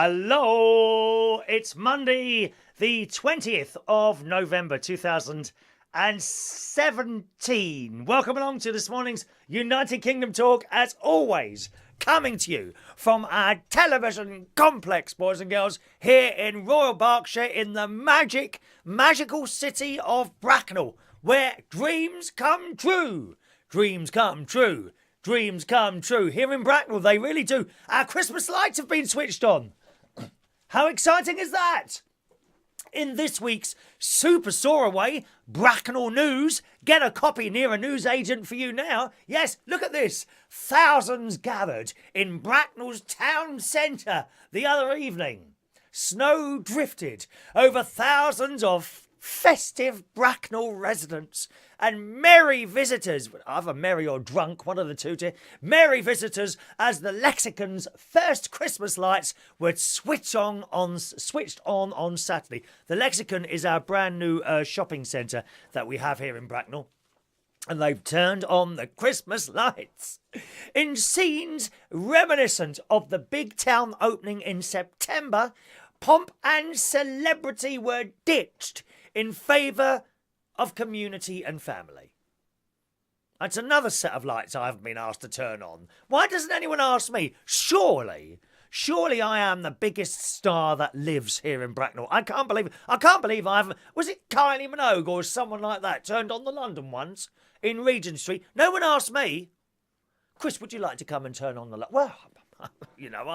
Hello! It's Monday, the 20th of November 2017. Welcome along to this morning's United Kingdom Talk, as always, coming to you from our television complex, boys and girls, here in Royal Berkshire in the magical city of Bracknell, where dreams come true. Dreams come true. Dreams come true. Here in Bracknell, they really do. Our Christmas lights have been switched on. How exciting is that? In this week's Super Soaraway Bracknell News, get a copy near a newsagent for you now. Yes, look at this. Thousands gathered in Bracknell's town centre the other evening. Snow drifted over thousands of festive Bracknell residents and merry visitors, either merry or drunk, one of the two, merry visitors as the Lexicon's first Christmas lights were switched on Saturday. The Lexicon is our brand new shopping centre that we have here in Bracknell. And they've turned on the Christmas lights in scenes reminiscent of the big town opening in September. Pomp and celebrity were ditched in favour of community and family. That's another set of lights I haven't been asked to turn on. Why doesn't anyone ask me? Surely I am the biggest star that lives here in Bracknell. I can't believe I haven't. Was it Kylie Minogue or someone like that turned on the London ones in Regent Street? No one asked me. Chris, would you like to come and turn on the light? Well, I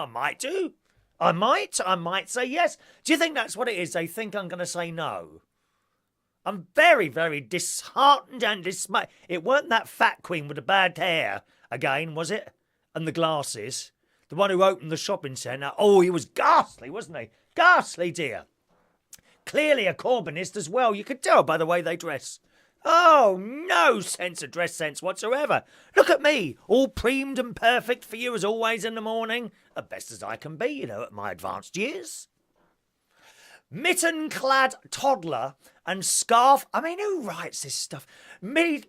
might do. I might say yes. Do you think that's what it is? They think I'm going to say no. I'm very, very disheartened and dismayed. It weren't that fat queen with the bad hair again, was it? And the glasses. The one who opened the shopping centre. Oh, he was ghastly, wasn't he? Ghastly, dear. Clearly a Corbynist as well. You could tell by the way they dress. Oh, no sense of dress sense whatsoever. Look at me, all primed and perfect for you as always in the morning. As best as I can be, at my advanced years. Mitten-clad toddler and scarf. I mean, who writes this stuff? Mittens.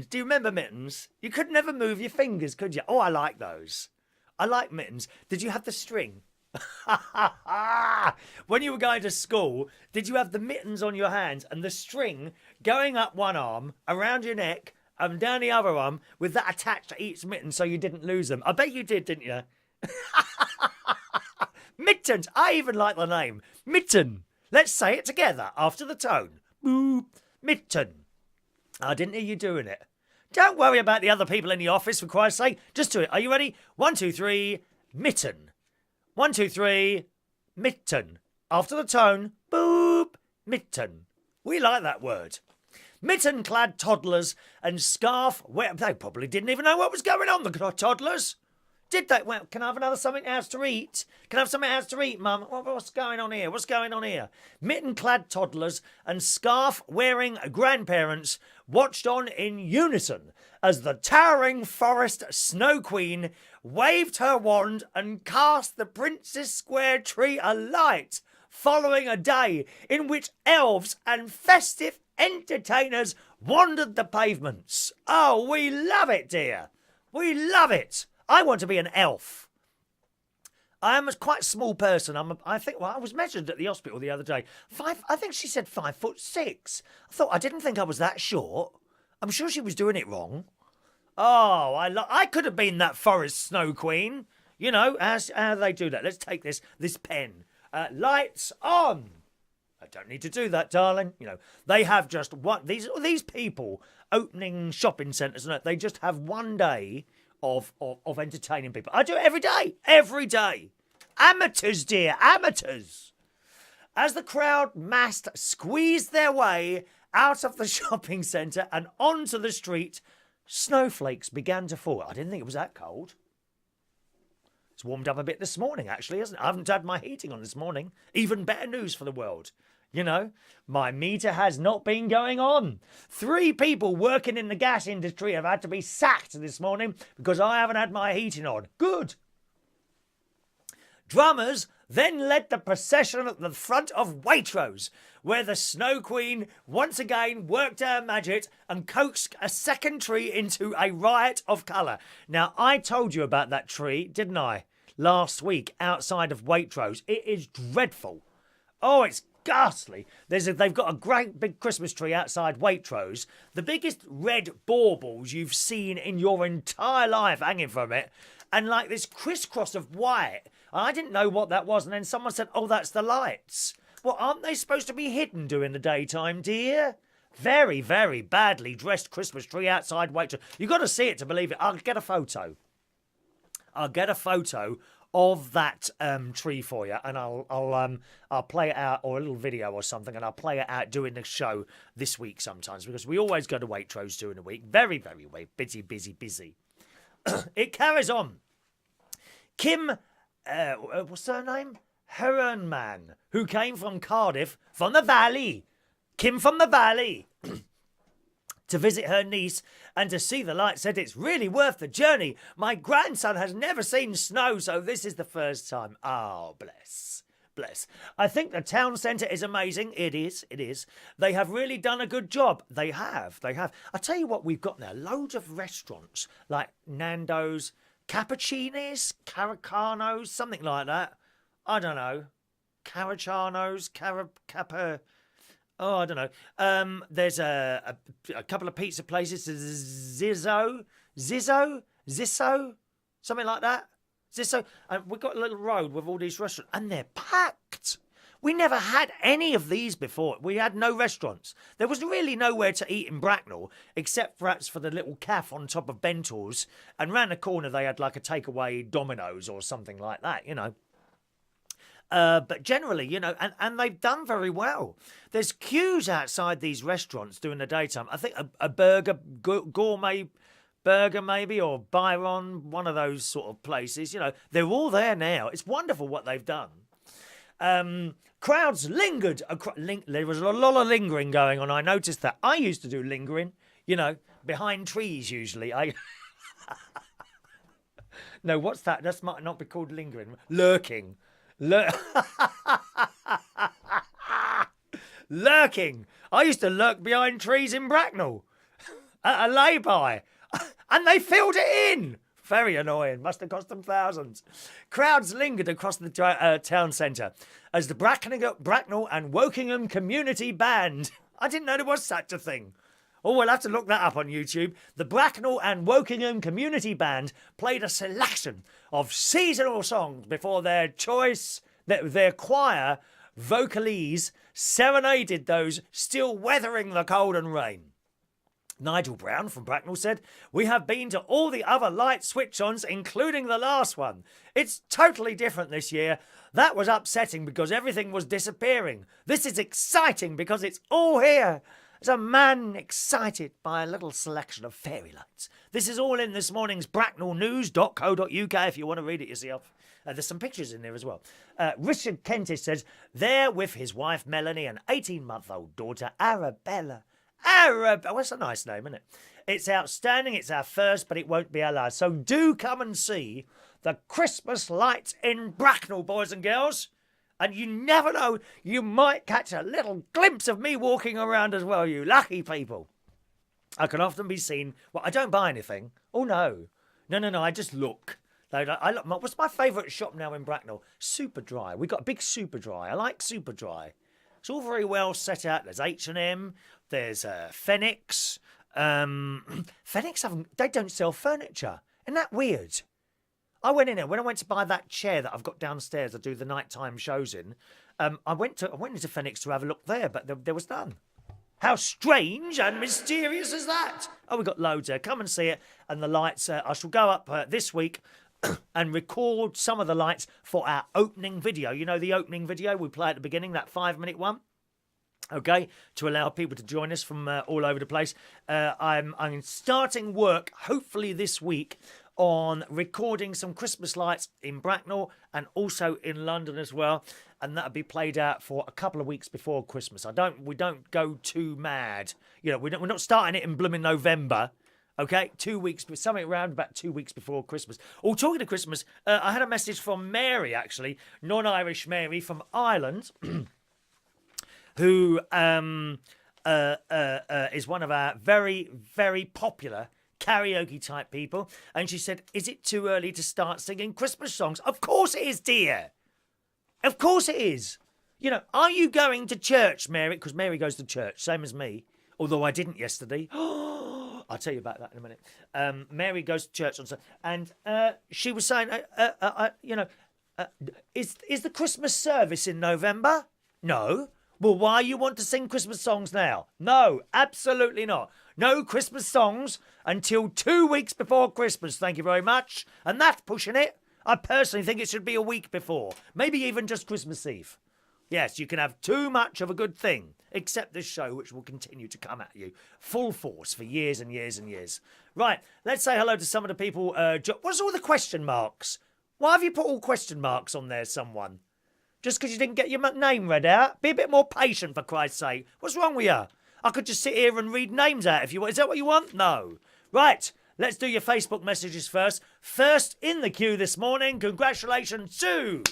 Do you remember Mittens? You could never move your fingers, could you? Oh, I like those. I like Mittens. Did you have the string? When you were going to school, did you have the mittens on your hands and the string going up one arm, around your neck, and down the other arm with that attached to each mitten so you didn't lose them? I bet you did, didn't you? Mittens. I even like the name. Mitten. Let's say it together after the tone. Boop. Mitten. I didn't hear you doing it. Don't worry about the other people in the office, for Christ's sake. Just do it. Are you ready? 1, 2, 3. Mitten. 1, 2, 3. Mitten. After the tone. Boop. Mitten. We like that word. Mitten-clad toddlers and scarf. Well, they probably didn't even know what was going on, the toddlers. Did they? Well, can I have another something else to eat? Can I have something else to eat, Mum? What's going on here? What's going on here? Mitten-clad toddlers and scarf-wearing grandparents watched on in unison as the towering forest snow queen waved her wand and cast the Princess Square tree alight, following a day in which elves and festive entertainers wandered the pavements. Oh, we love it, dear. We love it. I want to be an elf. I am a quite small person. I was measured at the hospital the other day. I think she said 5'6". I didn't think I was that short. I'm sure she was doing it wrong. Oh, I could have been that forest snow queen. How do they do that? Let's take this pen. Lights on. I don't need to do that, darling. They have just one. These people opening shopping centres, they just have one day of entertaining people. I do it every day. Amateurs, dear, amateurs. As the crowd massed, squeezed their way out of the shopping centre and onto the street, snowflakes began to fall. I didn't think it was that cold. It's warmed up a bit this morning, actually, hasn't it? I haven't had my heating on this morning. Even better news for the world. My meter has not been going on. 3 people working in the gas industry have had to be sacked this morning because I haven't had my heating on. Good. Drummers then led the procession at the front of Waitrose, where the Snow Queen once again worked her magic and coaxed a second tree into a riot of colour. Now, I told you about that tree, didn't I? last week outside of Waitrose. It is dreadful. Oh, it's ghastly. They've got a great big Christmas tree outside Waitrose. The biggest red baubles you've seen in your entire life hanging from it. And like this crisscross of white. I didn't know what that was. And then someone said, oh, that's the lights. Well, aren't they supposed to be hidden during the daytime, dear? Very, very badly dressed Christmas tree outside Waitrose. You've got to see it to believe it. I'll get a photo. Of that tree for you, and I'll play it out, or a little video or something, and I'll play it out during the show this week sometimes, because we always go to Waitrose during the week. Very, very busy. It carries on. Kim, what's her name? Heronman, who came from Cardiff, from the Valley. Kim from the Valley. To visit her niece and to see the lights, said it's really worth the journey. My grandson has never seen snow, so this is the first time. Oh, bless. I think the town centre is amazing. It is. They have really done a good job. They have. I tell you what we've got now. Loads of restaurants like Nando's, Cappuccinis, Caracanos, something like that. I don't know. Caracanos, Kappa... Oh, I don't know. There's a couple of pizza places. Zizzo, something like that. Zizzo. And we've got a little road with all these restaurants, and they're packed. We never had any of these before. We had no restaurants. There was really nowhere to eat in Bracknell, except perhaps for the little cafe on top of Bentor's. And round the corner, they had like a takeaway Domino's or something like that, you know. But generally, you know, and they've done very well. There's queues outside these restaurants during the daytime. I think a burger, gourmet burger maybe, or Byron, one of those sort of places. You know, they're all there now. It's wonderful what they've done. Crowds lingered. There was a lot of lingering going on. I noticed that. I used to do lingering, you know, behind trees usually. No, what's that? That might not be called lingering. Lurking. Lurking. I used to lurk behind trees in Bracknell at a lay-by, and they filled it in. Very annoying. Must have cost them thousands. Crowds lingered across the town centre as the Bracknell and Wokingham Community Band. I didn't know there was such a thing. Oh, we'll have to look that up on YouTube. The Bracknell and Wokingham Community Band played a selection of seasonal songs before their choir vocalese serenaded those still weathering the cold and rain. Nigel Brown from Bracknell said, "We have been to all the other light switch-ons, including the last one. It's totally different this year. That was upsetting because everything was disappearing. This is exciting because it's all here. As a man excited by a little selection of fairy lights." This is all in this morning's bracknellnews.co.uk if you want to read it yourself. There's some pictures in there as well. Richard Kentish says, there with his wife Melanie and 18-month-old daughter Arabella. Arabella, what's a nice name, isn't it? It's outstanding, it's our first, but it won't be our last. So do come and see the Christmas lights in Bracknell, boys and girls. And you never know, you might catch a little glimpse of me walking around as well, you lucky people. I can often be seen... Well, I don't buy anything. Oh, no. No, I just look. I look. What's my favourite shop now in Bracknell? Superdry. We've got a big Superdry. I like Superdry. It's all very well set out. There's H&M. There's Phoenix. Phoenix, they don't sell furniture. Isn't that weird? I went in there when I went to buy that chair that I've got downstairs. I do the nighttime shows in. I went into Phoenix to have a look there, but there was none. How strange and mysterious is that? Oh, we've got loads there. Come and see it. And the lights. I shall go up this week and record some of the lights for our opening video. You know the opening video we play at the beginning, that 5-minute one. Okay, to allow people to join us from all over the place. I'm starting work, hopefully this week, on recording some Christmas lights in Bracknell and also in London as well, and that'll be played out for a couple of weeks before Christmas. We don't go too mad, you know. We're not starting it in blooming November. Okay, 2 weeks, something around about 2 weeks before Christmas. Oh, talking of Christmas, I had a message from Mary, actually, non-Irish Mary from Ireland, who is one of our very, very popular karaoke type people. And she said, is it too early to start singing Christmas songs? Of course it is, dear. Of course it is. You know, are you going to church, Mary? Because Mary goes to church, same as me. Although I didn't yesterday. I'll tell you about that in a minute. Mary goes to church on Sunday. And she was saying, is the Christmas service in November? No. Well, why you want to sing Christmas songs now? No, absolutely not. No Christmas songs until 2 weeks before Christmas, thank you very much. And that's pushing it. I personally think it should be a week before. Maybe even just Christmas Eve. Yes, you can have too much of a good thing. Except this show, which will continue to come at you full force for years and years and years. Right, let's say hello to some of the people. What's all the question marks? Why have you put all question marks on there, someone? Just because you didn't get your name read out? Be a bit more patient, for Christ's sake. What's wrong with you? I could just sit here and read names out if you want. Is that what you want? No. Right, let's do your Facebook messages first. First in the queue this morning, congratulations to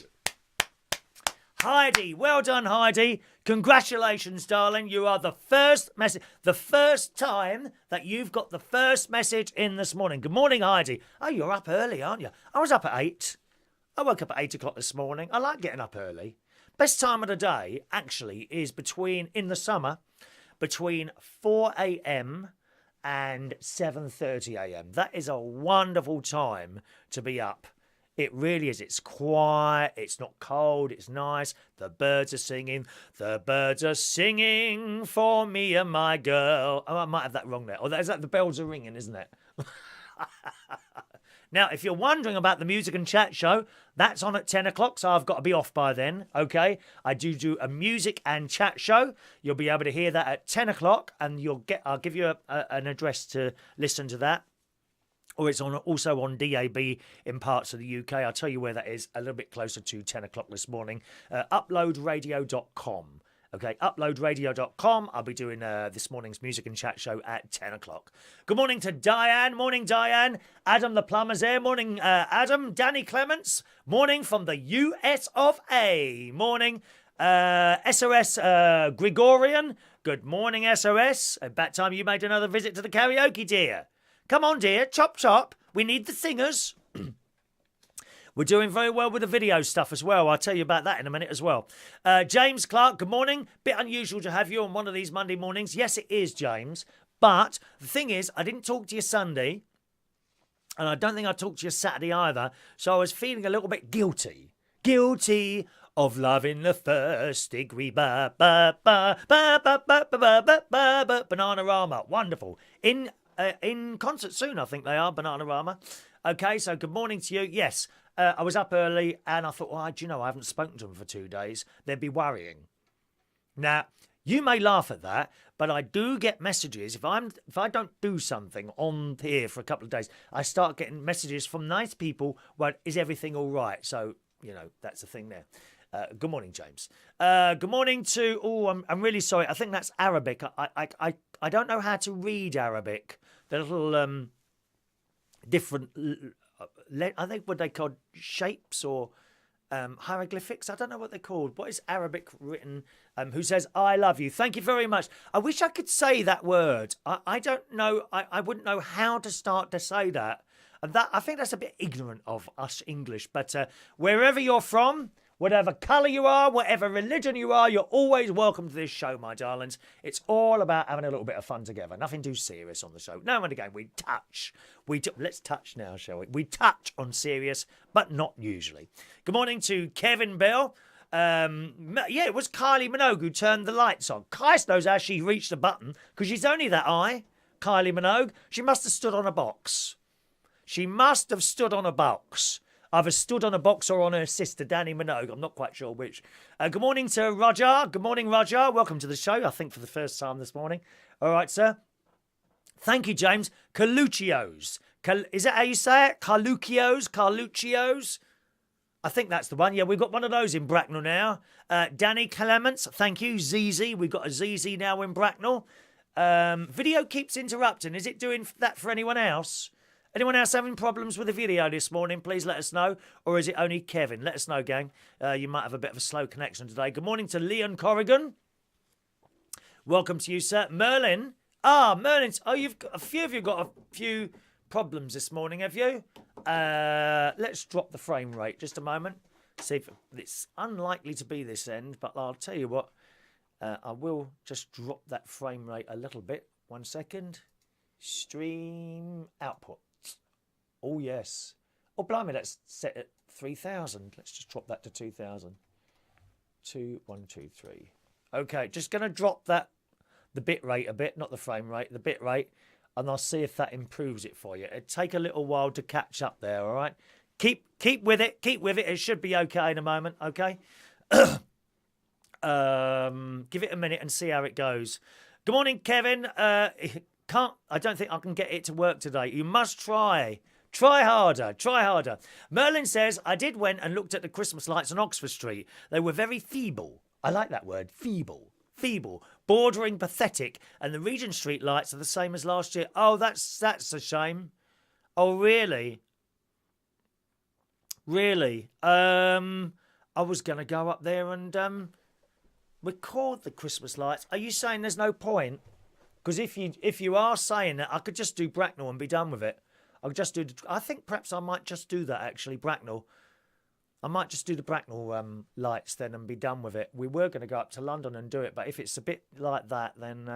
Heidi. Well done, Heidi. Congratulations, darling. You are the first message, the first time that you've got the first message in this morning. Good morning, Heidi. Oh, you're up early, aren't you? I was up at 8. I woke up at 8 o'clock this morning. I like getting up early. Best time of the day, actually, is in the summer, between 4 a.m. and 7:30 a.m. That is a wonderful time to be up. It really is. It's quiet. It's not cold. It's nice. The birds are singing. The birds are singing for me and my girl. Oh, I might have that wrong there. Or is that the bells are ringing, isn't it? Now, if you're wondering about the music and chat show, that's on at 10 o'clock, so I've got to be off by then, okay? I do a music and chat show. You'll be able to hear that at 10 o'clock, and I'll give you an address to listen to that. Or it's also on DAB in parts of the UK. I'll tell you where that is a little bit closer to 10 o'clock this morning. Uploadradio.com. Okay, uploadradio.com. I'll be doing this morning's music and chat show at 10 o'clock. Good morning to Diane. Morning, Diane. Adam the plumber's here. Morning, Adam. Danny Clements. Morning from the US of A. Morning, SOS Gregorian. Good morning, SOS. About time you made another visit to the karaoke, dear. Come on, dear. Chop, chop. We need the singers. We're doing very well with the video stuff as well. I'll tell you about that in a minute as well. James Clark, good morning. Bit unusual to have you on one of these Monday mornings. Yes, it is, James. But the thing is, I didn't talk to you Sunday. And I don't think I talked to you Saturday either. So I was feeling a little bit guilty. Guilty of loving the first degree. Bananarama. Wonderful. In concert soon, I think they are, Bananarama. Okay, so good morning to you. Yes, I was up early and I thought, well, do you know, I haven't spoken to them for 2 days. They'd be worrying. Now, you may laugh at that, but I do get messages. If I don't do something on here for a couple of days, I start getting messages from nice people. Well, is everything all right? So, you know, that's the thing there. Good morning, James. Good morning to... Oh, I'm really sorry. I think that's Arabic. I don't know how to read Arabic. The little different... I think what they called shapes or hieroglyphics. I don't know what they're called. What is Arabic written? Who says, I love you. Thank you very much. I wish I could say that word. I don't know. I wouldn't know how to start to say that. And that I think that's a bit ignorant of us English. But wherever you're from... Whatever colour you are, whatever religion you are, you're always welcome to this show, my darlings. It's all about having a little bit of fun together. Nothing too serious on the show. Now and again, we touch. Let's touch now, shall we? We touch on serious, but not usually. Good morning to Kevin Bell. It was Kylie Minogue who turned the lights on. Christ knows how she reached the button, because she's only that high, Kylie Minogue. She must have stood on a box. Either stood on a box or on her sister, Danny Minogue. I'm not quite sure which. Good morning to Roger. Good morning, Roger. Welcome to the show, I think for the first time this morning. All right, sir. Thank you, James. Carluccio's. Is that how you say it? Carluccio's? I think that's the one. Yeah, we've got one of those in Bracknell now. Danny Clements. Thank you. ZZ. We've got a ZZ now in Bracknell. Video keeps interrupting. Is it doing that for anyone else? Anyone else having problems with the video this morning? Please let us know. Or is it only Kevin? Let us know, gang. You might have a bit of a slow connection today. Good morning to Leon Corrigan. Welcome to you, sir. Merlin. Merlin's. Oh, you've got a few of you got a few problems this morning, have you? Let's drop the frame rate just a moment. See if it's unlikely to be this end, but I'll tell you what. I will just drop that frame rate a little bit. 1 second. Stream output. Oh, yes. Oh, blimey, let's set it 3,000. Let's just drop that to 2,000. 2, 1, 2, 3. Okay, just going to drop the bit rate a bit, not the frame rate, the bit rate, and I'll see if that improves it for you. It'll take a little while to catch up there, all right? Keep with it. Keep with it. It should be okay in a moment, okay? Give it a minute and see how it goes. Good morning, Kevin. I don't think I can get it to work today. You must try. Try harder. Try harder. Merlin says, I did went and looked at the Christmas lights on Oxford Street. They were very feeble. I like that word, feeble. Feeble. Bordering pathetic. And the Regent Street lights are the same as last year. Oh, that's a shame. Oh, really? Really? I was going to go up there and record the Christmas lights. Are you saying there's no point? Because if you are saying that, I could just do Bracknell and be done with it. I think perhaps I might just do that, actually, Bracknell. I might just do the Bracknell lights then and be done with it. We were going to go up to London and do it, but if it's a bit like that, then,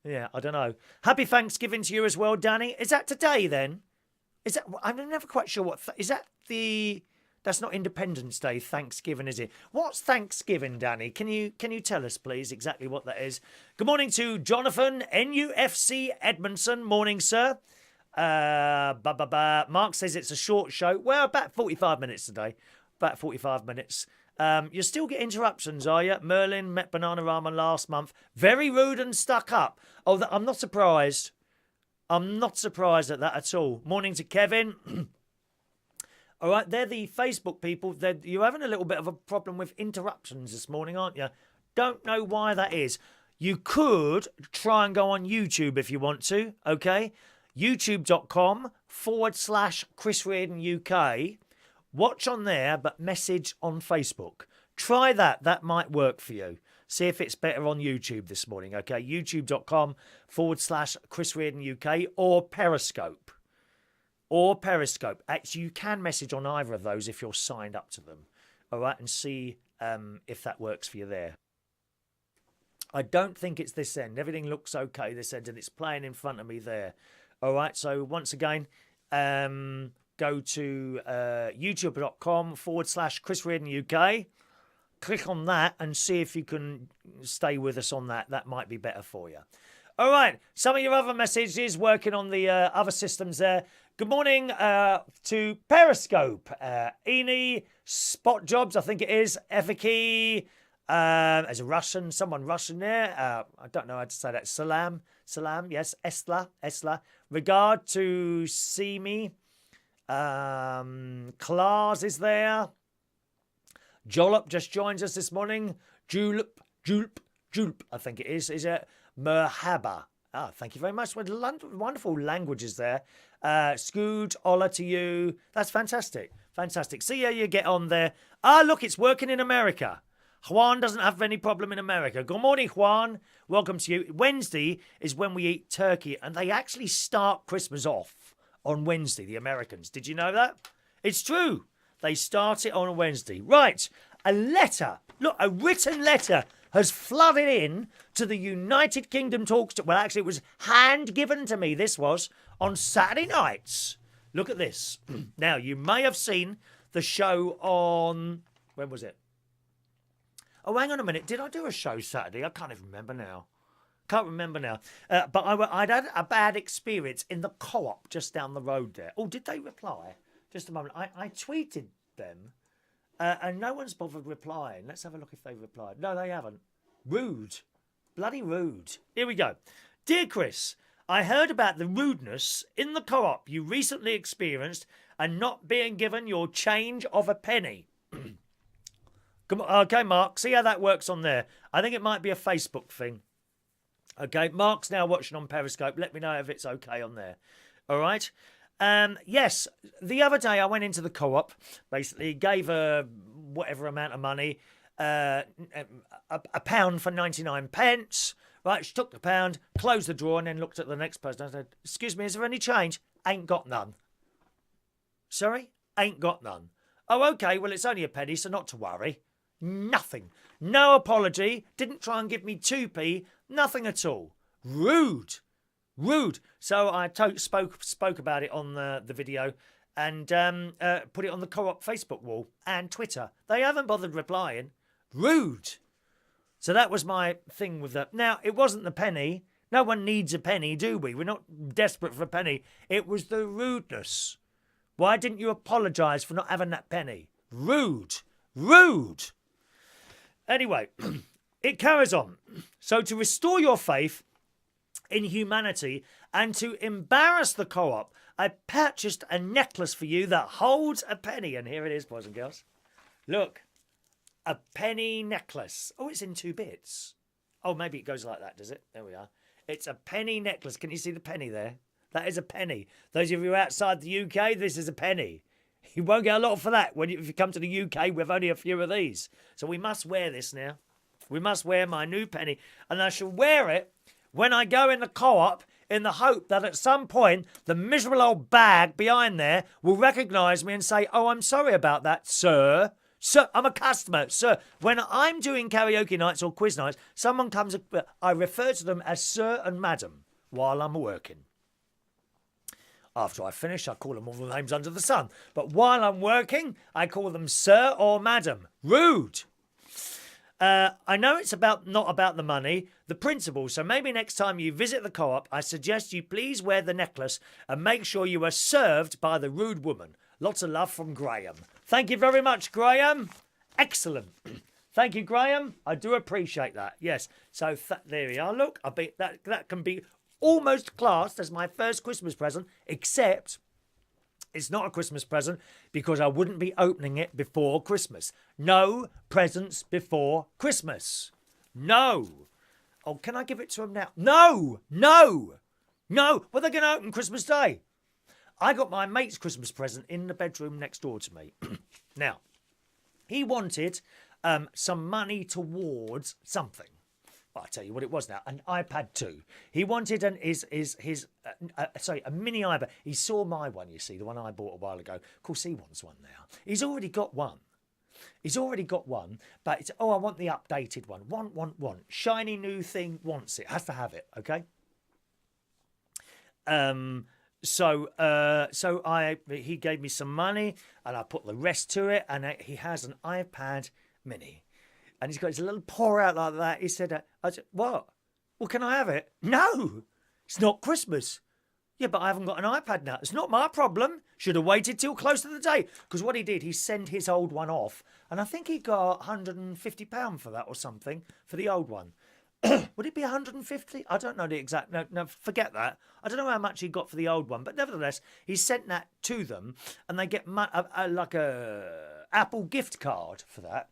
yeah, I don't know. Happy Thanksgiving to you as well, Danny. Is that today, then? Is that? I'm never quite sure what... is that the... That's not Independence Day, Thanksgiving, is it? What's Thanksgiving, Danny? Can you tell us, please, exactly what that is? Good morning to Jonathan, NUFC Edmondson. Morning, sir. Mark says it's a short show. Well, about 45 minutes today. About 45 minutes. You still get interruptions, are you? Merlin met Bananarama last month. Very rude and stuck up. Oh, I'm not surprised. I'm not surprised at that at all. Morning to Kevin. All right, they're the Facebook people. You're having a little bit of a problem with interruptions this morning, aren't you? Don't know why that is. You could try and go on YouTube if you want to, okay? youtube.com/Chris Reardon UK. Watch on there, but message on Facebook. Try that. That might work for you. See if it's better on YouTube this morning, okay? youtube.com/Chris Reardon UK or Periscope. Actually, you can message on either of those if you're signed up to them. All right, and see if that works for you there. I don't think it's this end. Everything looks okay this end, and it's playing in front of me there. All right, so once again, go to youtube.com/Chris Reardon UK. Click on that and see if you can stay with us on that. That might be better for you. All right, some of your other messages working on the other systems there. Good morning to Periscope. Eni, Spot Jobs, I think it is. Efiki, there's a Russian, someone Russian there. I don't know how to say that. Salam, yes. Esla. Regard to Simi. Klaas is there. Jollop just joins us this morning. Julep, I think it is. Is it? Merhaba. Thank you very much. Wonderful languages there. Scoot, hola to you. That's fantastic. Fantastic. See how you get on there. Look, it's working in America. Juan doesn't have any problem in America. Good morning, Juan. Welcome to you. Wednesday is when we eat turkey, and they actually start Christmas off on Wednesday, the Americans. Did you know that? It's true. They start it on a Wednesday. Right. A letter. Look, a written letter has flooded in to the United Kingdom Talks. Well, actually, it was hand-given to me, this was, on Saturday nights. Look at this. Now, you may have seen the show on... When was it? Oh, hang on a minute. Did I do a show Saturday? I can't even remember now. But I'd had a bad experience in the Co-op just down the road there. Oh, did they reply? Just a moment. I tweeted them. And no one's bothered replying. Let's have a look if they've replied. No, they haven't. Rude. Bloody rude. Here we go. Dear Chris, I heard about the rudeness in the Co-op you recently experienced and not being given your change of a penny. Come on, okay, Mark. See how that works on there. I think it might be a Facebook thing. Okay, Mark's now watching on Periscope. Let me know if it's okay on there. All right. Yes, the other day I went into the Co-op, basically gave her whatever amount of money, a pound for 99 pence, Right, she took the £1, closed the drawer, and then looked at the next person. I said, excuse me, is there any change? Ain't got none. Sorry? Ain't got none. Oh, OK, well, it's only a penny, so not to worry. Nothing. No apology. Didn't try and give me 2p. Nothing at all. Rude. Rude. So I spoke about it on the video and put it on the Co-op Facebook wall and Twitter. They haven't bothered replying. Rude. So that was my thing with that. Now, it wasn't the penny. No one needs a penny, do we? We're not desperate for a penny. It was the rudeness. Why didn't you apologise for not having that penny? Rude. Rude. Anyway, it carries on. So to restore your faith in humanity and to embarrass the Co-op, I purchased a necklace for you that holds a penny. And here it is, boys and girls. Look. A penny necklace. Oh, it's in 2 bits. Oh, maybe it goes like that, does it? There we are. It's a penny necklace. Can you see the penny there? That is a penny. Those of you outside the UK, this is a penny. You won't get a lot for that if you come to the UK with only a few of these. So we must wear this now. We must wear my new penny. And I shall wear it when I go in the Co-op in the hope that at some point the miserable old bag behind there will recognise me and say, oh, I'm sorry about that, sir. Sir, I'm a customer, sir. When I'm doing karaoke nights or quiz nights, someone comes, I refer to them as sir and madam while I'm working. After I finish, I call them all the names under the sun. But while I'm working, I call them sir or madam. Rude. I know it's not about the money, the principle. So maybe next time you visit the Co-op, I suggest you please wear the necklace and make sure you are served by the rude woman. Lots of love from Graham. Thank you very much, Graham. Excellent. Thank you, Graham. I do appreciate that. Yes. So there we are. Look, that can be almost classed as my first Christmas present, except it's not a Christmas present because I wouldn't be opening it before Christmas. No presents before Christmas. No. Oh, can I give it to him now? No. No. No. Well, they're going to open Christmas Day. I got my mate's Christmas present in the bedroom next door to me. Now, he wanted some money towards something. Well, I'll tell you what it was now. An iPad 2. He wanted a mini iPad. He saw my one, you see, the one I bought a while ago. Of course, he wants one now. He's already got one. But it's, I want the updated one. Want. Shiny new thing, wants it. Has to have it, okay? He gave me some money and I put the rest to it, and he has an iPad mini. And he's got his little paw out like that. He said, I said, what? Well, can I have it? No, it's not Christmas. Yeah, but I haven't got an iPad now. It's not my problem. Should have waited till close to the date. Because what he did, he sent his old one off. And I think he got £150 for that or something, for the old one. Would it be 150? I don't know the exact. No, forget that. I don't know how much he got for the old one, but nevertheless, he sent that to them, and they get like a Apple gift card for that,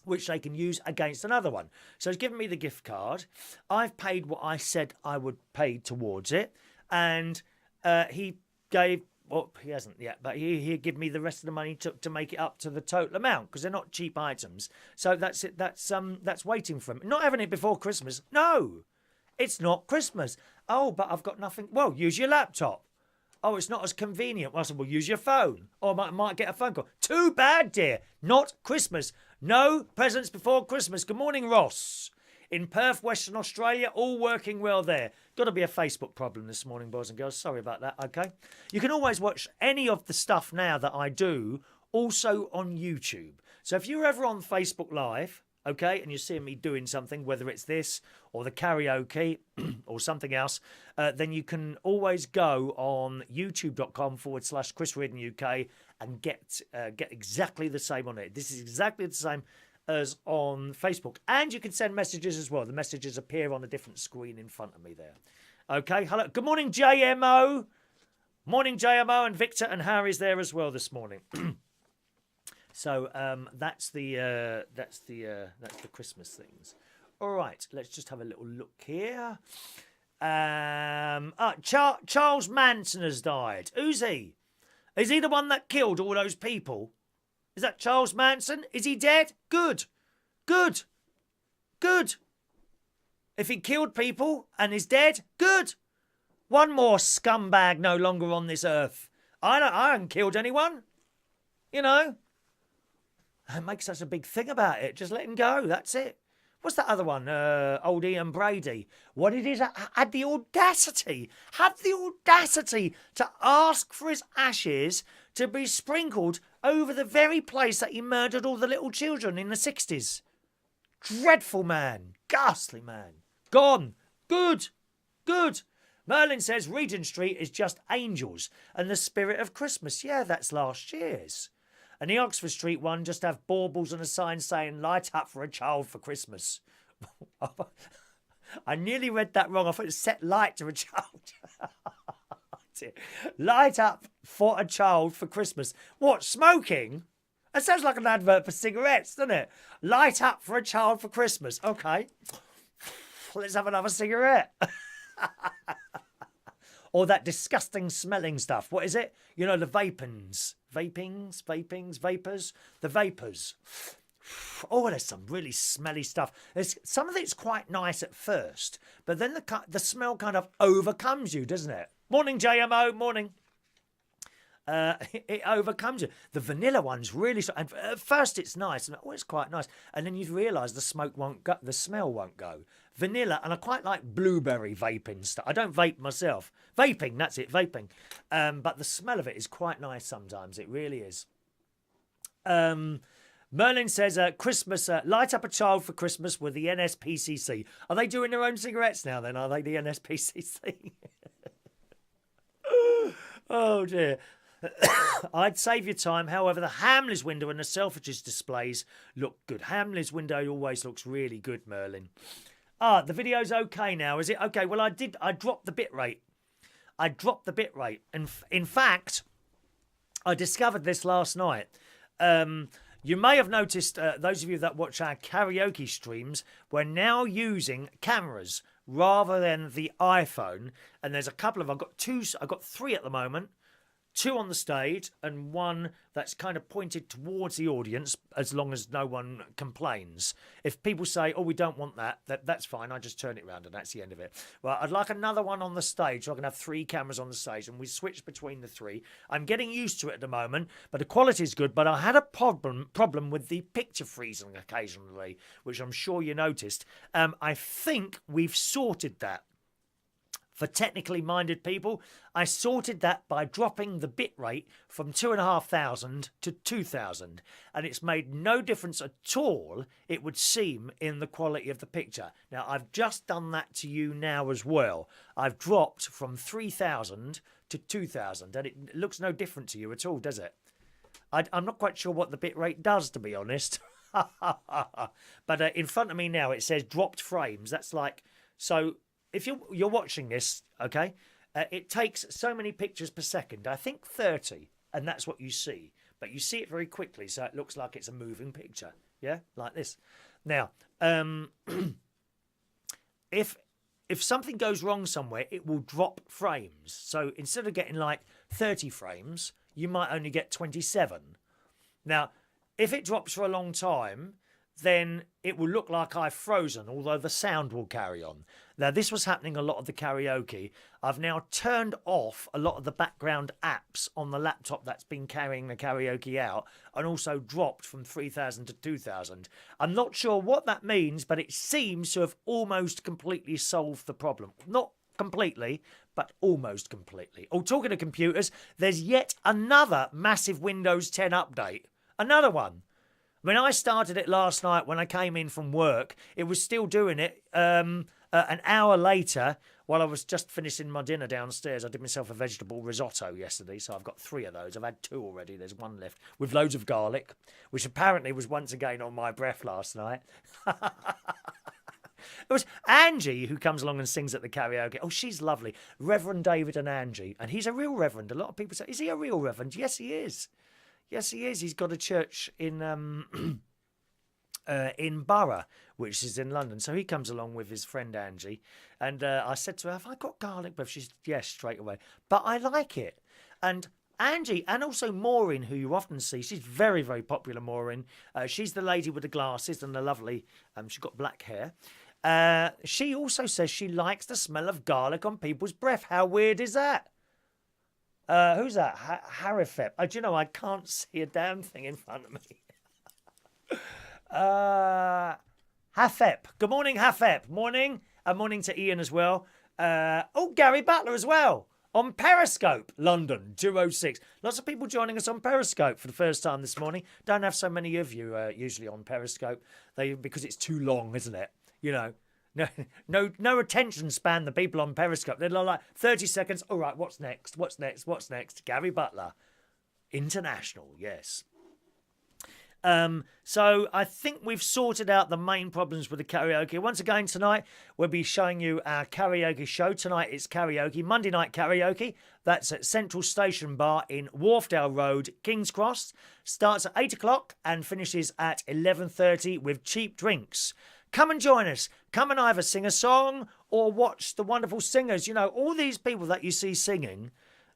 which they can use against another one. So he's given me the gift card. I've paid what I said I would pay towards it, and he gave. Well, he hasn't yet, but he'll give me the rest of the money to make it up to the total amount, because they're not cheap items. So that's it. That's waiting for him. Not having it before Christmas. No, it's not Christmas. Oh, but I've got nothing. Well, use your laptop. Oh, it's not as convenient. Well, I said, well, use your phone. Or might get a phone call. Too bad, dear. Not Christmas. No presents before Christmas. Good morning, Ross. In Perth, Western Australia, all working well there. Got to be a Facebook problem this morning, boys and girls. Sorry about that, okay? You can always watch any of the stuff now that I do also on YouTube. So if you're ever on Facebook Live, okay, and you're seeing me doing something, whether it's this or the karaoke or something else, then you can always go on youtube.com/Chris Reardon UK and get exactly the same on it. This is exactly the same as on Facebook. And you can send messages as well. The messages appear on a different screen in front of me there. Okay, hello. Good morning, JMO. Morning, JMO, and Victor and Harry's there as well this morning. So that's the Christmas things. All right, let's just have a little look here. Charles Manson has died. Who's he? Is he the one that killed all those people? Is that Charles Manson? Is he dead? Good. If he killed people and is dead, good. One more scumbag no longer on this earth. I haven't killed anyone. You know. Don't make such a big thing about it. Just let him go. That's it. What's that other one? Old Ian Brady. What it is, had the audacity to ask for his ashes to be sprinkled over the very place that he murdered all the little children in the 60s. Dreadful man. Ghastly man. Gone. Good. Merlin says Regent Street is just angels and the spirit of Christmas. Yeah, that's last year's. And the Oxford Street one just have baubles and a sign saying, light up for a child for Christmas. I nearly read that wrong. I thought it set light to a child. Light up for a child for Christmas. What, smoking? That sounds like an advert for cigarettes, doesn't it? Light up for a child for Christmas. Okay. Let's have another cigarette. Or that disgusting smelling stuff. What is it? You know, the vapors. The vapors. Oh, there's some really smelly stuff. Some of it's quite nice at first, but then the smell kind of overcomes you, doesn't it? Morning, JMO. Morning. It overcomes you. The vanilla one's really... And at first it's nice. And, it's quite nice. And then you realise the smell won't go. Vanilla, and I quite like blueberry vaping stuff. I don't vape myself. Vaping, that's it, vaping. But the smell of it is quite nice sometimes. It really is. Merlin says, Christmas, light up a child for Christmas with the NSPCC. Are they doing their own cigarettes now then? Are they the NSPCC? Oh dear. I'd save your time. However, the Hamleys window and the Selfridges displays look good. Hamleys window always looks really good, Merlin. The video's okay now, is it? Okay, well, I dropped the bit rate. And in fact, I discovered this last night. You may have noticed, those of you that watch our karaoke streams, we're now using cameras rather than the iPhone. And there's a couple of, I've got 3 at the moment. 2 on the stage and 1 that's kind of pointed towards the audience, as long as no one complains. If people say, oh, we don't want that's fine. I just turn it around and that's the end of it. Well, I'd like another one on the stage so I can have 3 cameras on the stage and we switch between the 3. I'm getting used to it at the moment, but the quality is good. But I had a problem with the picture freezing occasionally, which I'm sure you noticed. I think we've sorted that. For technically minded people, I sorted that by dropping the bit rate from 2,500 to 2,000. And it's made no difference at all, it would seem, in the quality of the picture. Now, I've just done that to you now as well. I've dropped from 3,000 to 2,000. And it looks no different to you at all, does it? I'm not quite sure what the bit rate does, to be honest. But in front of me now, it says dropped frames. That's like... So... If you're watching this, okay, it takes so many pictures per second. I think 30, and that's what you see. But you see it very quickly, so it looks like it's a moving picture. Yeah, like this. Now, if something goes wrong somewhere, it will drop frames. So instead of getting like 30 frames, you might only get 27. Now, if it drops for a long time, then it will look like I've frozen, although the sound will carry on. Now, this was happening a lot of the karaoke. I've now turned off a lot of the background apps on the laptop that's been carrying the karaoke out, and also dropped from 3,000 to 2,000. I'm not sure what that means, but it seems to have almost completely solved the problem. Not completely, but almost completely. Oh, talking of computers, there's yet another massive Windows 10 update. Another one. When I started it last night when I came in from work, it was still doing it an hour later while I was just finishing my dinner downstairs. I did myself a vegetable risotto yesterday, so I've got 3 of those. I've had 2 already. There's 1 left with loads of garlic, which apparently was once again on my breath last night. It was Angie who comes along and sings at the karaoke. Oh, she's lovely. Reverend David and Angie. And he's a real reverend. A lot of people say, is he a real reverend? Yes, he is. Yes, he is. He's got a church in Borough, which is in London. So he comes along with his friend Angie. And I said to her, have I got garlic bread? She's, yes, straight away. But I like it. And Angie, and also Maureen, who you often see, she's very, very popular, Maureen. She's the lady with the glasses and the lovely, she's got black hair. She also says she likes the smell of garlic on people's breath. How weird is that? Who's that? Harifep. Do you know, I can't see a damn thing in front of me. Hafep. Good morning, Hafep. Morning. Morning to Ian as well. Gary Butler as well. On Periscope, London, 206. Lots of people joining us on Periscope for the first time this morning. Don't have so many of you usually on Periscope. Because it's too long, isn't it? You know, no attention span, the people on Periscope. They're like 30 seconds. All right, what's next? What's next? Gary Butler. International, yes. So I think we've sorted out the main problems with the karaoke. Once again, tonight we'll be showing you our karaoke show. Tonight it's karaoke, Monday night karaoke. That's at Central Station Bar in Wharfdale Road, King's Cross. Starts at 8 o'clock and finishes at 11:30 with cheap drinks. Come and join us. Come and either sing a song or watch the wonderful singers. You know, all these people that you see singing,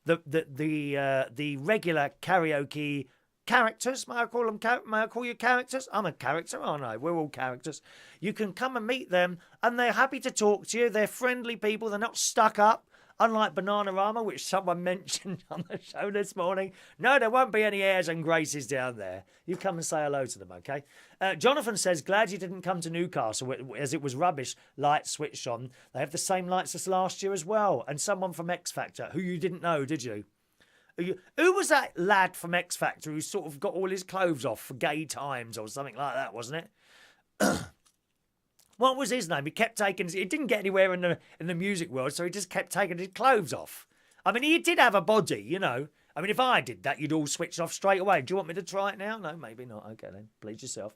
the regular karaoke characters. May I call you characters? I'm a character, aren't I? We're all characters. You can come and meet them, and they're happy to talk to you. They're friendly people. They're not stuck up. Unlike Bananarama, which someone mentioned on the show this morning. No, there won't be any airs and graces down there. You come and say hello to them, okay? Jonathan says, glad you didn't come to Newcastle as it was rubbish. Lights switched on. They have the same lights as last year as well. And someone from X Factor, who you didn't know, did you? Who was that lad from X Factor who sort of got all his clothes off for gay times or something like that, wasn't it? What was his name? He kept taking... He didn't get anywhere in the music world, so he just kept taking his clothes off. I mean, he did have a body, you know. I mean, if I did that, you'd all switch off straight away. Do you want me to try it now? No, maybe not. Okay, then. Please yourself.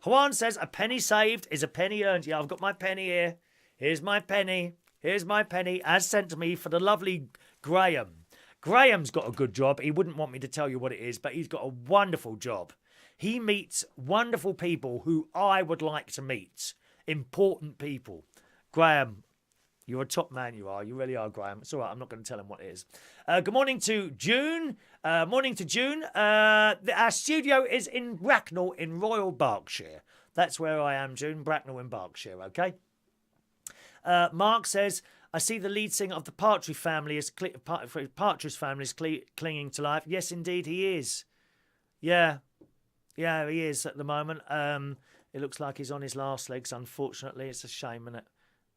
Juan says, a penny saved is a penny earned. Yeah, I've got my penny here. Here's my penny. Here's my penny, as sent to me for the lovely Graham. Graham's got a good job. He wouldn't want me to tell you what it is, but he's got a wonderful job. He meets wonderful people who I would like to meet. Important people. Graham, you're a top man, you are. You really are, Graham. It's all right. I'm not going to tell him what it is. Good morning to June. Morning to June. Our studio is in Bracknell in Royal Berkshire. That's where I am, June. Bracknell in Berkshire, okay? Mark says, I see the lead singer of the Partridge family is clinging to life. Yes, indeed, he is. Yeah, he is at the moment. It looks like he's on his last legs, unfortunately. It's a shame, isn't it?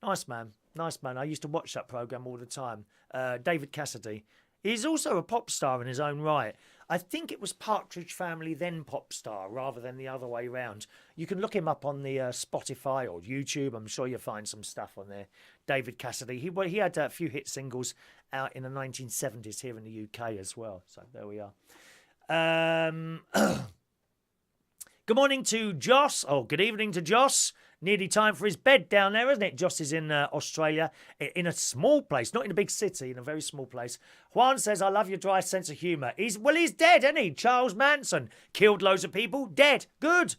Nice man. I used to watch that programme all the time. David Cassidy. He's also a pop star in his own right. I think it was Partridge Family, then pop star, rather than the other way round. You can look him up on the Spotify or YouTube. I'm sure you'll find some stuff on there. David Cassidy. He had a few hit singles out in the 1970s here in the UK as well. So there we are. Good morning to Joss. Oh, good evening to Joss. Nearly time for his bed down there, isn't it? Joss is in Australia, in a small place, not in a big city, in a very small place. Juan says, I love your dry sense of humour. He's dead, isn't he? Charles Manson. Killed loads of people. Dead. Good.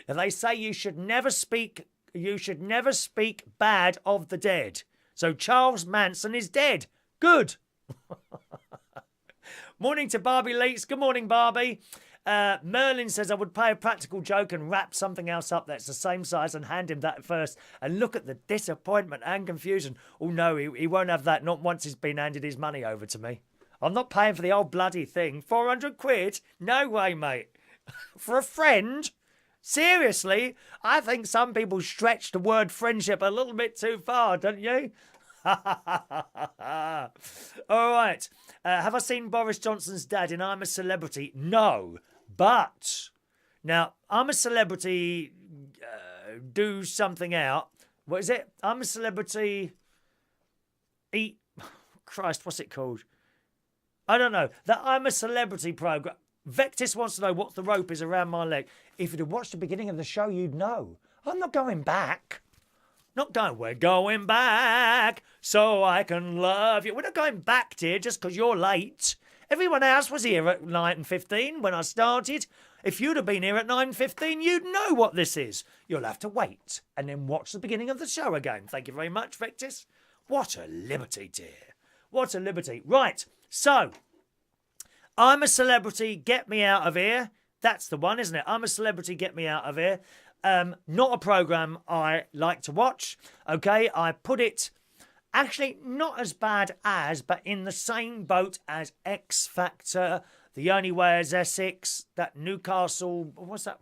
And they say you should never speak bad of the dead. So Charles Manson is dead. Good. Morning to Barbie Leaks. Good morning, Barbie. Merlin says, I would play a practical joke and wrap something else up that's the same size and hand him that first. And look at the disappointment and confusion. Oh, no, he won't have that. Not once he's been handed his money over to me. I'm not paying for the old bloody thing. 400 quid? No way, mate. For a friend? Seriously? I think some people stretch the word friendship a little bit too far, don't you? All right. Have I seen Boris Johnson's dad in I'm a Celebrity? No. But, now, I'm a Celebrity, do something out. What is it? I'm a Celebrity, eat, Christ, what's it called? I don't know. The I'm a Celebrity programme. Vectis wants to know what the rope is around my leg. If you'd have watched the beginning of the show, you'd know. I'm not going back. We're going back so I can love you. We're not going back, dear, just because you're late. Everyone else was here at 9:15 when I started. If you'd have been here at 9:15, you'd know what this is. You'll have to wait and then watch the beginning of the show again. Thank you very much, Vectis. What a liberty, dear. What a liberty. Right, so, I'm a Celebrity, get me out of here. That's the one, isn't it? I'm a Celebrity, get me out of here. Not a programme I like to watch. Okay, I put it actually not as bad as, but in the same boat as X Factor, The Only Way is Essex, that Newcastle, what's that?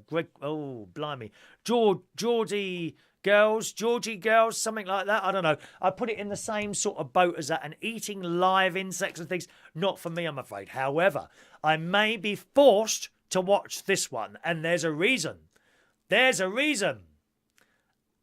Greg, oh, blimey. Geordie Girls, something like that. I don't know. I put it in the same sort of boat as that, and eating live insects and things, not for me, I'm afraid. However, I may be forced to watch this one, and there's a reason. There's a reason.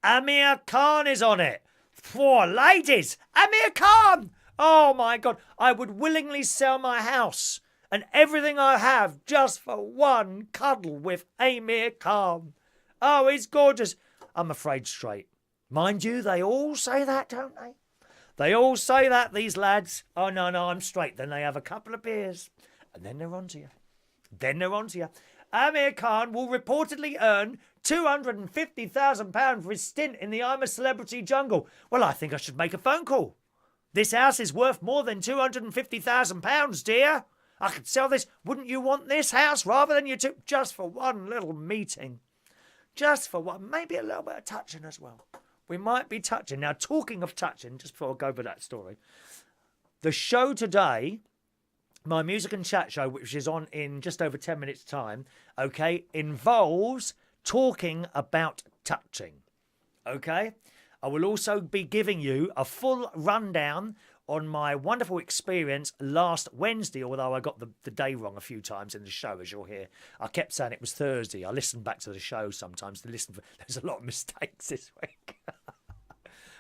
Amir Khan is on it. Poor ladies. Amir Khan. Oh, my God. I would willingly sell my house and everything I have just for one cuddle with Amir Khan. Oh, he's gorgeous. I'm afraid straight. Mind you, they all say that, don't they? They all say that, these lads. Oh, no, I'm straight. Then they have a couple of beers and then they're on to you. Amir Khan will reportedly earn £250,000 for his stint in the I'm a Celebrity jungle. Well, I think I should make a phone call. This house is worth more than £250,000, dear. I could sell this. Wouldn't you want this house rather than you two? Just for one little meeting. Just for one. Maybe a little bit of touching as well. We might be touching. Now, talking of touching, just before I go over that story, the show today, my music and chat show, which is on in just over 10 minutes' time, okay, involves talking about touching, okay? I will also be giving you a full rundown on my wonderful experience last Wednesday, although I got the day wrong a few times in the show, as you'll hear. I kept saying it was Thursday. I listened back to the show sometimes to listen for... There's a lot of mistakes this week.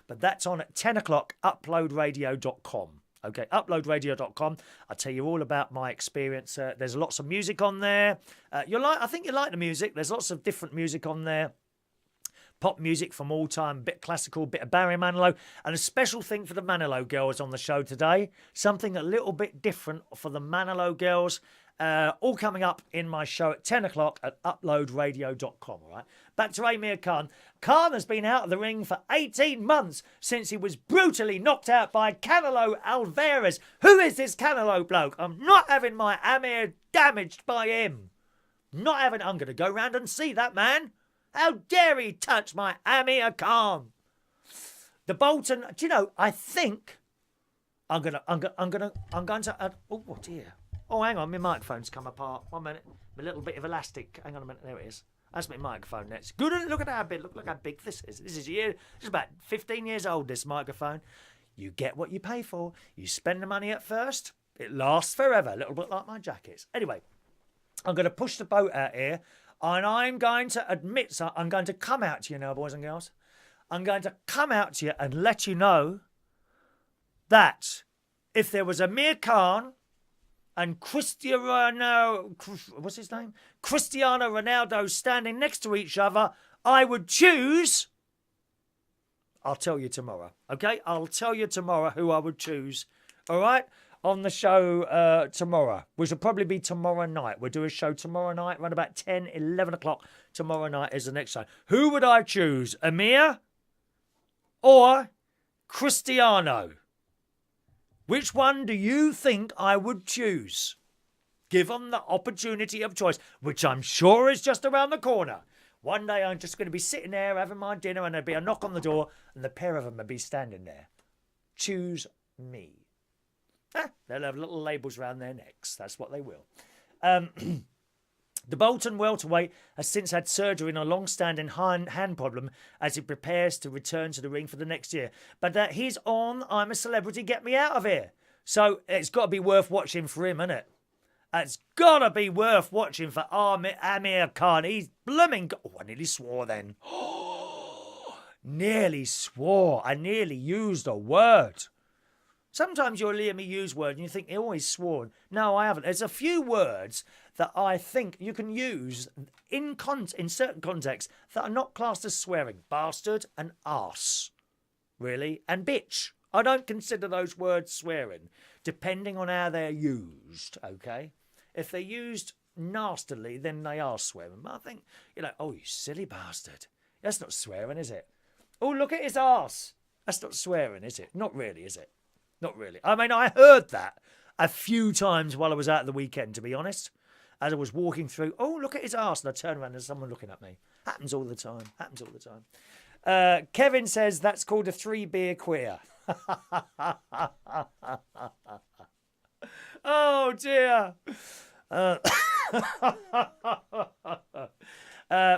But that's on at 10 o'clock, uploadradio.com. Okay, uploadradio.com. I'll tell you all about my experience. There's lots of music on there. I think you like the music. There's lots of different music on there. Pop music from all time, bit classical, bit of Barry Manilow, and a special thing for the Manilow girls on the show today. Something a little bit different for the Manilow girls. All coming up in my show at 10 o'clock at uploadradio.com, all right? Back to Amir Khan. Khan has been out of the ring for 18 months since he was brutally knocked out by Canelo Alvarez. Who is this Canelo bloke? I'm not having my Amir damaged by him. I'm going to go round and see that man. How dare he touch my Amir Khan? The Bolton, do you know, I think I'm going to, oh dear. Oh, hang on, my microphone's come apart. 1 minute. A little bit of elastic. Hang on a minute. There it is. That's my microphone. That's good. Look at how big. Look how big this is. This is about 15 years old, this microphone. You get what you pay for. You spend the money at first. It lasts forever. A little bit like my jackets. Anyway, I'm going to push the boat out here. And I'm going to admit, so I'm going to come out to you now, boys and girls. I'm going to come out to you and let you know that if there was Amir Khan and Cristiano, what's his name? Christiano Ronaldo standing next to each other, I would choose... I'll tell you tomorrow, okay? I'll tell you tomorrow who I would choose, all right? On the show tomorrow, which will probably be tomorrow night. We'll do a show tomorrow night, around about 10, 11 o'clock. Tomorrow night is the next show. Who would I choose? Amir or Christiano? Which one do you think I would choose? Give them the opportunity of choice, which I'm sure is just around the corner. One day I'm just going to be sitting there having my dinner and there'll be a knock on the door and the pair of them will be standing there. Choose me. They'll have little labels around their necks. That's what they will. The Bolton welterweight has since had surgery on a long-standing hand problem as he prepares to return to the ring for the next year. But he's on I'm a Celebrity, Get Me Out of Here. So it's got to be worth watching for him, isn't it? It's got to be worth watching for Amir Khan. He's blooming... Oh, I nearly swore then. Nearly swore. I nearly used a word. Sometimes you'll hear me use words and you think, oh, he's sworn. No, I haven't. There's a few words that I think you can use in certain contexts that are not classed as swearing. Bastard and arse. Really? And bitch. I don't consider those words swearing, depending on how they're used, okay? If they're used nastily, then they are swearing. But I think, oh, you silly bastard. That's not swearing, is it? Oh, look at his arse. That's not swearing, is it? Not really, is it? Not really. I mean, I heard that a few times while I was out at the weekend, to be honest. As I was walking through, oh, look at his arse. And I turned around and there's someone looking at me. Happens all the time. Kevin says that's called a 3-beer queer. Oh, dear.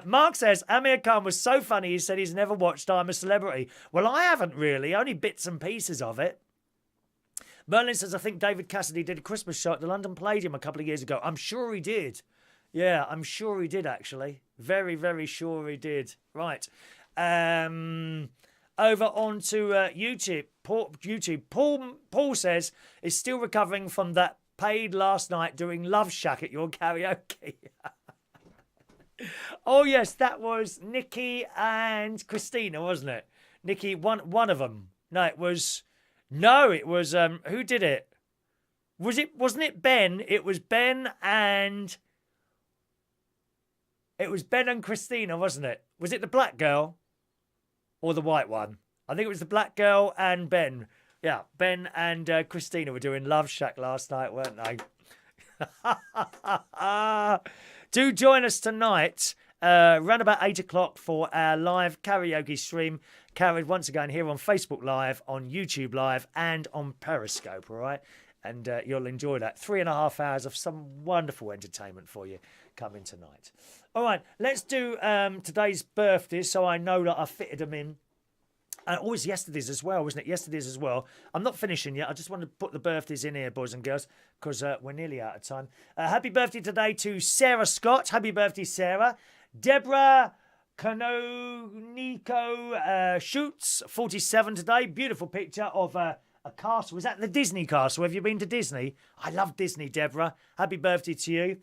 Mark says, Amir Khan was so funny he said he's never watched I'm a Celebrity. Well, I haven't really, only bits and pieces of it. Merlin says, I think David Cassidy did a Christmas show at the London Palladium a couple of years ago. I'm sure he did. Yeah, I'm sure he did, actually. Very, very sure he did. Right. Over onto YouTube. Paul says, is still recovering from that paid last night doing Love Shack at your karaoke. Oh, yes, that was Nikki and Christina, wasn't it? Nikki, one of them. No, it was who did it? Wasn't it Ben? It was Ben and Christina, wasn't it? Was it the black girl or the white one? I think it was the black girl and Ben. Yeah, Ben and Christina were doing Love Shack last night, weren't they? Do join us tonight, around about 8 o'clock for our live karaoke stream, carried once again here on Facebook Live, on YouTube Live, and on Periscope, all right? And you'll enjoy that. 3.5 hours of some wonderful entertainment for you coming tonight. All right, let's do today's birthdays, so I know that I fitted them in. And it was yesterday's as well, wasn't it? Yesterday's as well. I'm not finishing yet. I just want to put the birthdays in here, boys and girls, because we're nearly out of time. Happy birthday today to Sarah Scott. Happy birthday, Sarah. Debra Canonico Shoots, 47 today. Beautiful picture of a castle. Was that the Disney castle? Have you been to Disney? I love Disney, Debra. Happy birthday to you.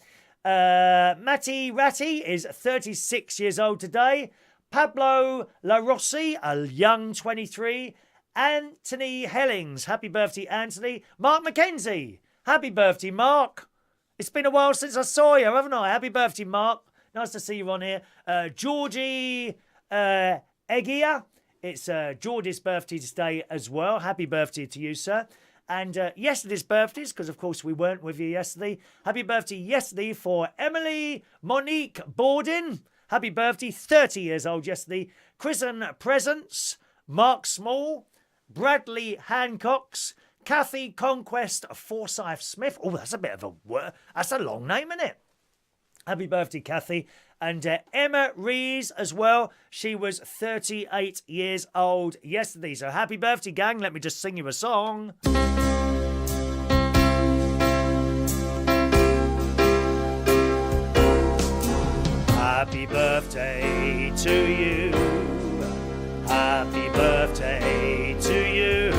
Matty Ratty is 36 years old today. Pablo La Rossi, a young 23. Anthony Hellings, happy birthday, Anthony. Mark McKenzie, happy birthday, Mark. It's been a while since I saw you, haven't I? Happy birthday, Mark. Nice to see you on here. Jordi Egia, it's Jordi's birthday today as well. Happy birthday to you, sir. And yesterday's birthdays, because of course we weren't with you yesterday. Happy birthday yesterday for Emilie Monique Borden. Happy birthday, 30 years old yesterday. Chrisen Presence, Mark Small, Bradley Hancocks, Kathy Conquest Forsyth Smith. Oh, that's a bit of a word. That's a long name, isn't it? Happy birthday, Kathy. And Emma Rees as well. She was 38 years old yesterday. So happy birthday, gang. Let me just sing you a song. Happy birthday to you. Happy birthday to you.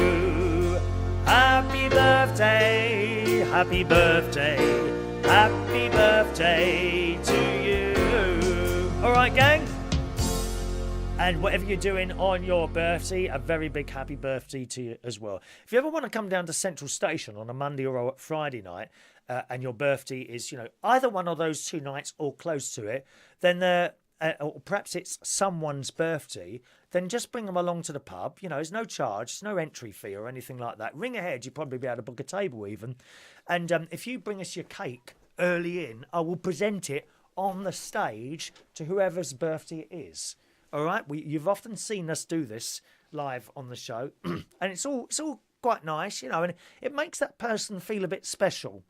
Happy birthday. Happy birthday. Happy birthday to you. All right, gang. And whatever you're doing on your birthday, a very big happy birthday to you as well. If you ever want to come down to Central Station on a Monday or a Friday night, and your birthday is, either one of those 2 nights or close to it, then or perhaps it's someone's birthday, then just bring them along to the pub. There's no charge, there's no entry fee or anything like that. Ring ahead, you'll probably be able to book a table even. And if you bring us your cake early in, I will present it on the stage to whoever's birthday it is. All right, you've often seen us do this live on the show, and it's all quite nice, and it makes that person feel a bit special.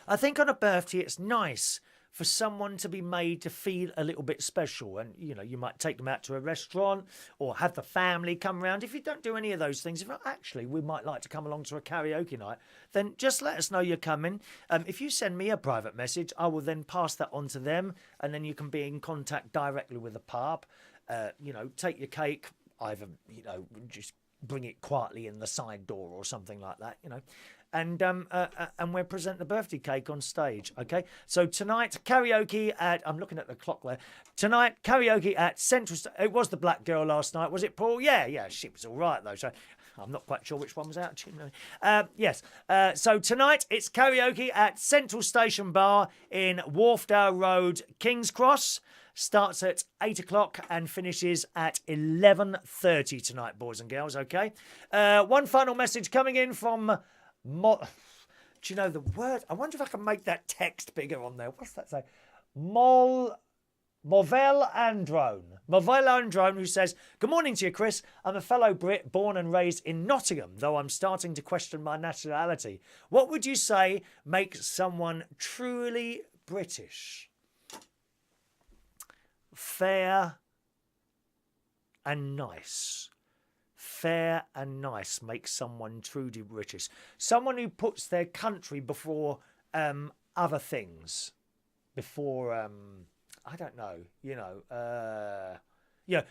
I think on a birthday, it's nice for someone to be made to feel a little bit special. And, you might take them out to a restaurant or have the family come round. If you don't do any of those things, actually, we might like to come along to a karaoke night, then just let us know you're coming. If you send me a private message, I will then pass that on to them. And then you can be in contact directly with the pub. Take your cake, either, just bring it quietly in the side door or something like that, And we'll present the birthday cake on stage, okay? So tonight, karaoke at... I'm looking at the clock there. Tonight, karaoke at Central... It was the black girl last night, was it, Paul? Yeah, she was all right, though. So I'm not quite sure which one was out. Yes. So tonight, it's karaoke at Central Station Bar in Wharfdale Road, King's Cross. Starts at 8 o'clock and finishes at 11:30 tonight, boys and girls, okay? One final message coming in from... Do you know the word? I wonder if I can make that text bigger on there. What's that say? Morvel Androne. Morvel Androne, who says, good morning to you, Chris. I'm a fellow Brit born and raised in Nottingham, though I'm starting to question my nationality. What would you say makes someone truly British? Fair and nice. Fair and nice makes someone truly British. Someone who puts their country before other things. Before, I don't know,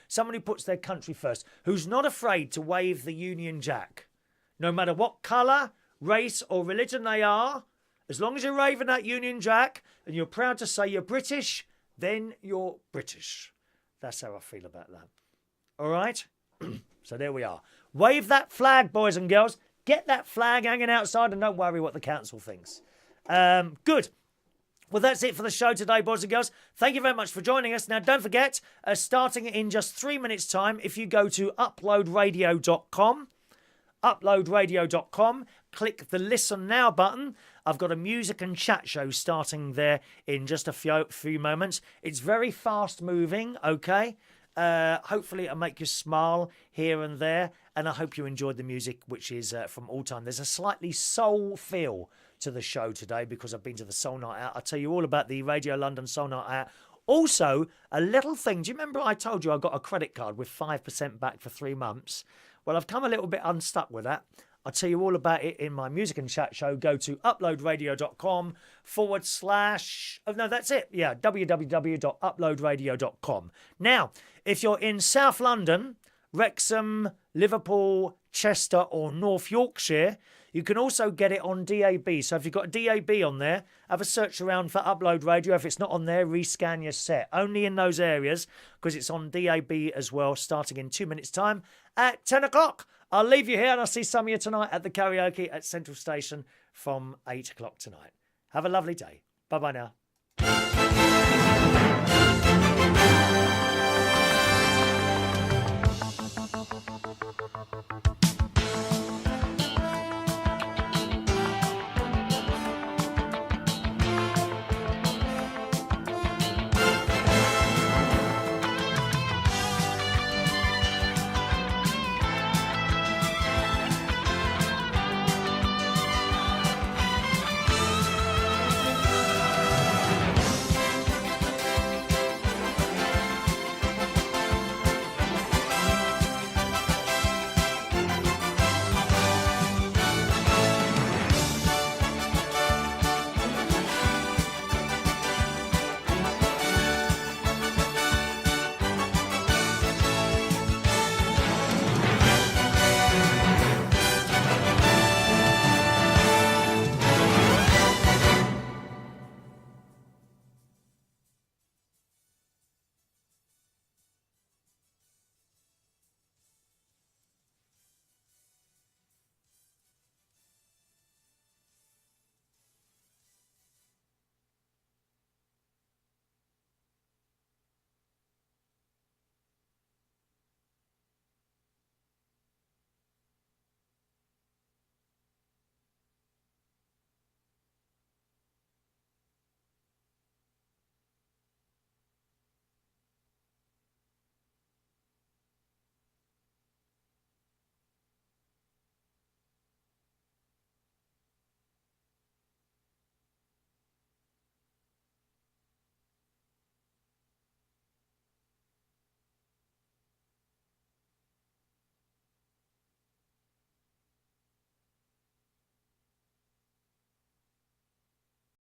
someone who puts their country first. Who's not afraid to wave the Union Jack. No matter what colour, race or religion they are, as long as you're waving that Union Jack and you're proud to say you're British, then you're British. That's how I feel about that. All right? So there we are. Wave that flag, boys and girls. Get that flag hanging outside and don't worry what the council thinks. Good. Well, that's it for the show today, boys and girls. Thank you very much for joining us. Now, don't forget, starting in just 3 minutes' time, if you go to uploadradio.com, click the Listen Now button. I've got a music and chat show starting there in just a few moments. It's very fast moving, okay? Hopefully it'll make you smile here and there, and I hope you enjoyed the music, which is from all time. There's a slightly soul feel to the show today because I've been to the Soul Night Out. I'll tell you all about the Radio London Soul Night Out. Also, a little thing. Do you remember I told you I got a credit card with 5% back for 3 months? Well, I've come a little bit unstuck with that. I'll tell you all about it in my music and chat show. Go to uploadradio.com www.uploadradio.com. Now, if you're in South London, Wrexham, Liverpool, Chester or North Yorkshire, you can also get it on DAB. So if you've got DAB on there, have a search around for Upload Radio. If it's not on there, rescan your set. Only in those areas because it's on DAB as well, starting in 2 minutes' time at 10 o'clock. I'll leave you here and I'll see some of you tonight at the karaoke at Central Station from 8 o'clock tonight. Have a lovely day. Bye-bye now.